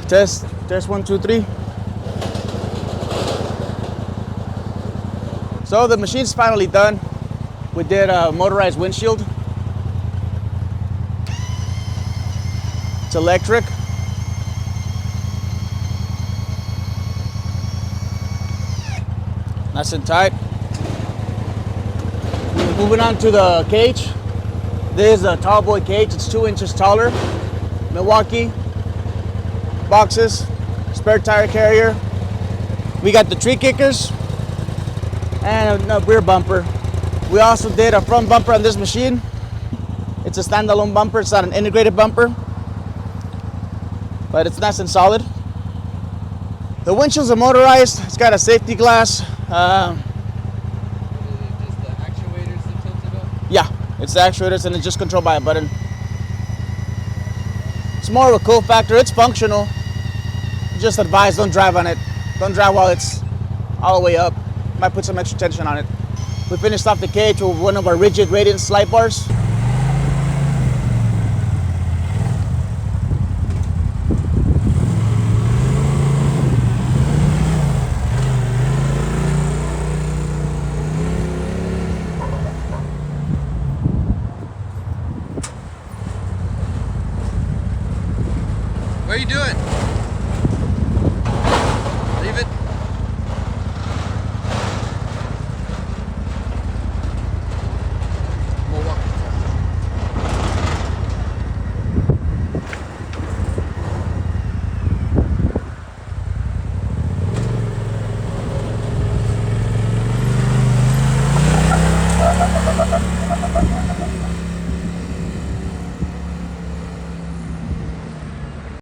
Test 1, 2, 3. So the machine's finally done. We did a motorized windshield. It's electric. Nice and tight. Moving on to the cage. This is a tall boy cage. It's 2 inches taller. Milwaukee. Boxes. Spare tire carrier. We got the tree kickers. And a rear bumper. We also did a front bumper on this machine. It's a standalone bumper. It's not an integrated bumper. But it's nice and solid. The windshield's are motorized. It's got a safety glass. Just the actuators that tilt it up? Yeah, it's the actuators and it's just controlled by a button. It's more of a cool factor. It's functional. Just advise, don't drive on it. Don't drive while it's all the way up. Might put some extra tension on it. We finished off the cage with one of our rigid radiance slide bars. What are you doing?